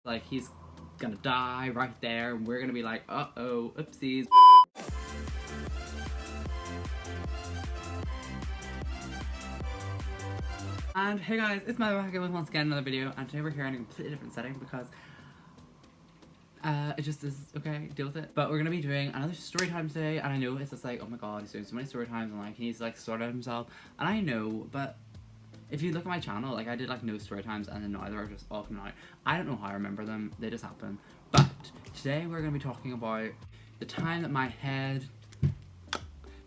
Like, he's gonna die right there, and we're gonna be like, uh-oh, oopsies. And hey guys, it's Matt'sLife with once again another video, and today we're here in a completely different setting because it just is okay, deal with it. But we're gonna be doing another story time today, and I know it's just like, oh my god, he's doing so many story times, and like he needs to like sort out himself. And I know, but if you look at my channel, like I did like no story times, and then now they're just all coming out. I don't know how I remember them, they just happen. But today we're gonna be talking about the time that my head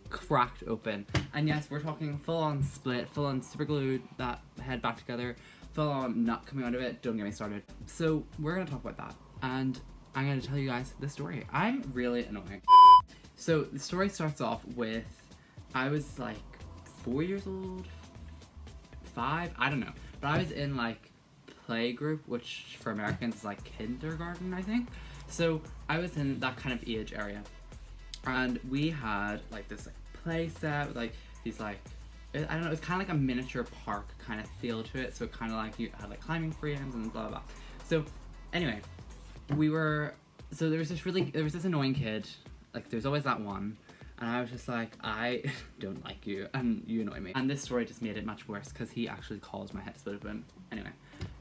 cracked open. And yes, we're talking full on split, full on super glued that head back together, full on nut coming out of it, don't get me started. So we're gonna talk about that, and I'm gonna tell you guys the story. I'm really annoying. So the story starts off with, I was like 4 years old, 5, I don't know, but I was in like playgroup, which for Americans is like kindergarten, I think. So I was in that kind of age area, and we had like this like play set with like these like, I don't know, it was kind of like a miniature park kind of feel to it. So kind of like you had like climbing frames and blah blah blah. So anyway, there was this annoying kid, like there's always that one, and I was just like, I don't like you and you annoy me. And this story just made it much worse because he actually caused my head to split open. Anyway,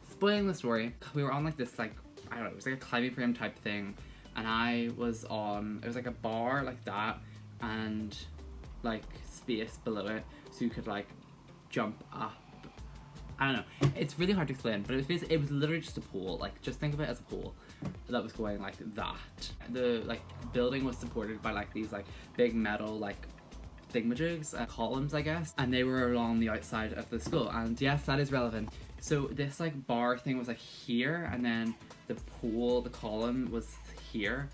spoiling the story, we were on like this like, I don't know, it was like a climbing frame type thing, and I was on, it was like a bar like that, and like space below it, so you could like jump up. I don't know, it's really hard to explain, but it was literally just a pole. Like, just think of it as a pole that was going like that. The like building was supported by like these like big metal like thingamajigs, columns I guess, and they were along the outside of the school. And yes, that is relevant. So this like bar thing was like here, and then the pole, the column was here,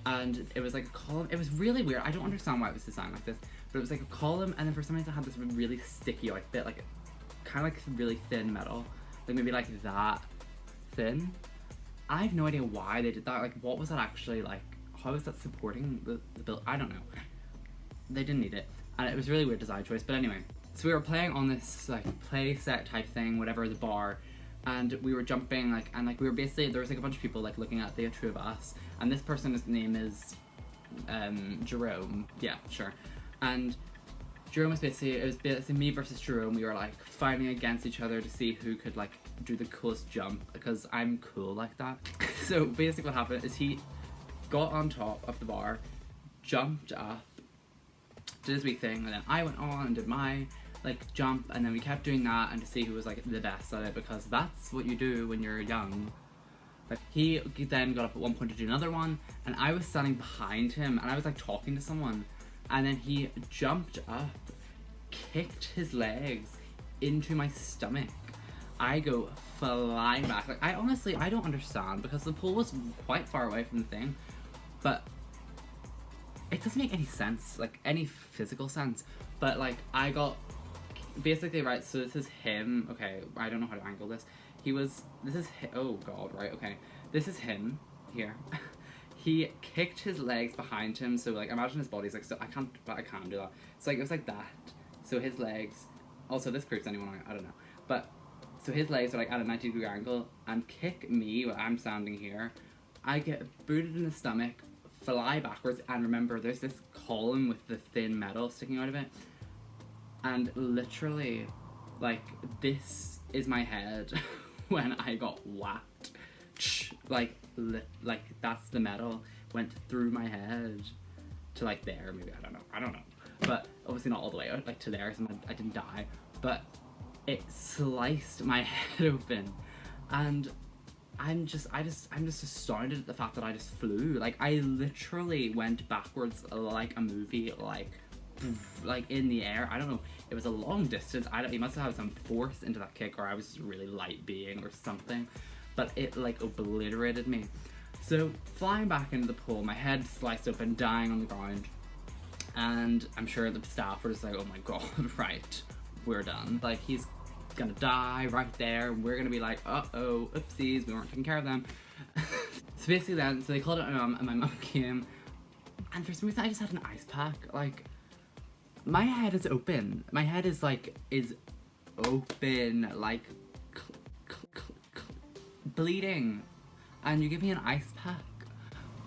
and it was like a column. It was really weird. I don't understand why it was designed like this, but it was like a column, and then for some reason it had this really sticky like bit, like kind of like really thin metal, like maybe like that thin. I have no idea why they did that. Like, what was that actually like? How was that supporting the build? I don't know. They didn't need it, and it was really weird design choice. But anyway, so we were playing on this like play set type thing, whatever, the bar, and we were jumping like, and like we were basically, there was like a bunch of people like looking at the two of us, and this person's name is Jerome. Yeah, sure. And Jerome was basically, it was basically me versus Jerome. We were like fighting against each other to see who could like do the coolest jump, because I'm cool like that. So basically what happened is he got on top of the bar, jumped up, did his wee thing, and then I went on and did my like jump, and then we kept doing that, and to see who was like the best at it, because that's what you do when you're young. Like, he then got up at one point to do another one, and I was standing behind him, and I was like talking to someone, and then he jumped up, kicked his legs into my stomach. I go flying back. Like, I don't understand, because the pool was quite far away from the thing, but it doesn't make any sense, like any physical sense. But like, I got basically, right, so this is him. Okay, I don't know how to angle this. Oh god, right, okay. This is him here. He kicked his legs behind him, so like imagine his body's like, so I can do that. So like it was like that. So his legs, also this creeps anyone out, I don't know. But so his legs are like at a 90-degree angle and kick me while I'm standing here. I get booted in the stomach, fly backwards, and remember there's this column with the thin metal sticking out of it. And literally, like, this is my head when I got whacked. Like that's the metal went through my head to like there, maybe, I don't know, but obviously not all the way out like to there, so I didn't die, but it sliced my head open, and I'm just astounded at the fact that I just flew. Like, I literally went backwards like a movie, like in the air. I don't know, it was a long distance. He must have had some force into that kick, or I was just really light being or something, but it like obliterated me. So flying back into the pool, my head sliced open, dying on the ground, and I'm sure the staff were just like, oh my god, right, we're done. Like, he's gonna die right there, we're gonna be like, uh-oh, oopsies, we weren't taking care of them. So basically then, so they called out my mum, and my mum came, and for some reason I just had an ice pack. Like, my head is open. My head is like, open, like bleeding. and you give me an ice pack.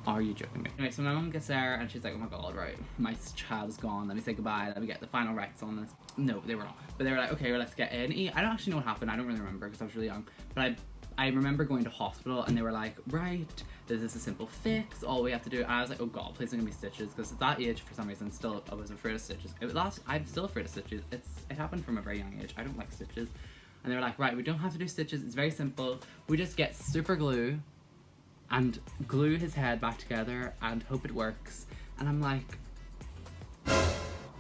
Are you joking me? Anyway, so my mom gets there and she's like, oh my god, right, my child is gone, let me say goodbye, let me get the final rites on this. No, they were not. But they were like, okay, well, let's get in. I don't actually know what happened, I don't really remember because I was really young, but I remember going to hospital and they were like, right, this is a simple fix, all we have to do. And I was like, oh god, please don't give me stitches, because at that age, for some reason, still I was afraid of stitches. I'm still afraid of stitches. It happened from a very young age. I don't like stitches. And they were like, right, we don't have to do stitches, it's very simple. We just get super glue and glue his head back together and hope it works. And I'm like,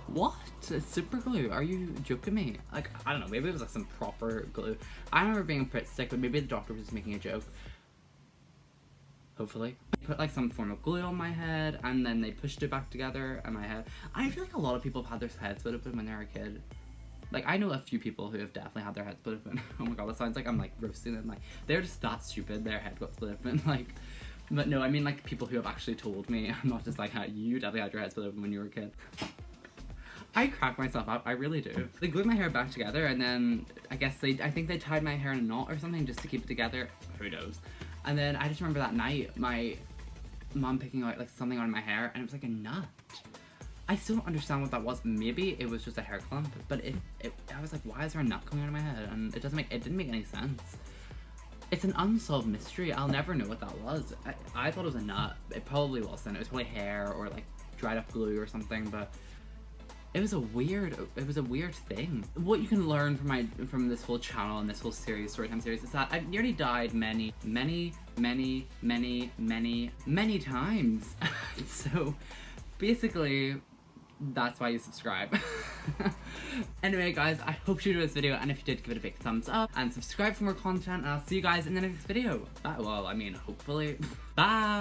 what? Super glue? Are you joking me? Like, I don't know, maybe it was like some proper glue. I remember being a bit sick, but maybe the doctor was just making a joke. Hopefully. They put like some form of glue on my head and then they pushed it back together and my head. I feel like a lot of people have had their heads split open when they were a kid. Like, I know a few people who have definitely had their heads split open. Oh my god, that sounds like I'm like roasting them. Like, they're just that stupid, their head got split open. Like, but no, I mean like people who have actually told me. I'm not just like, you definitely had your head split open when you were a kid. I crack myself up, I really do. They glued my hair back together and then I think they tied my hair in a knot or something just to keep it together. Who knows? And then I just remember that night, my mom picking out like something on my hair and it was like a nut. I still don't understand what that was. Maybe it was just a hair clump, but I was like, why is there a nut coming out of my head? And it didn't make any sense. It's an unsolved mystery. I'll never know what that was. I thought it was a nut. It probably wasn't. It was probably hair or like dried up glue or something, but it was a weird thing. What you can learn from this whole channel and this whole series, Storytime series, is that I've nearly died many times. So basically, that's why you subscribe. Anyway guys, I hope you enjoyed this video, and if you did, give it a big thumbs up and subscribe for more content, and I'll see you guys in the next video. Well, I mean, hopefully. Bye!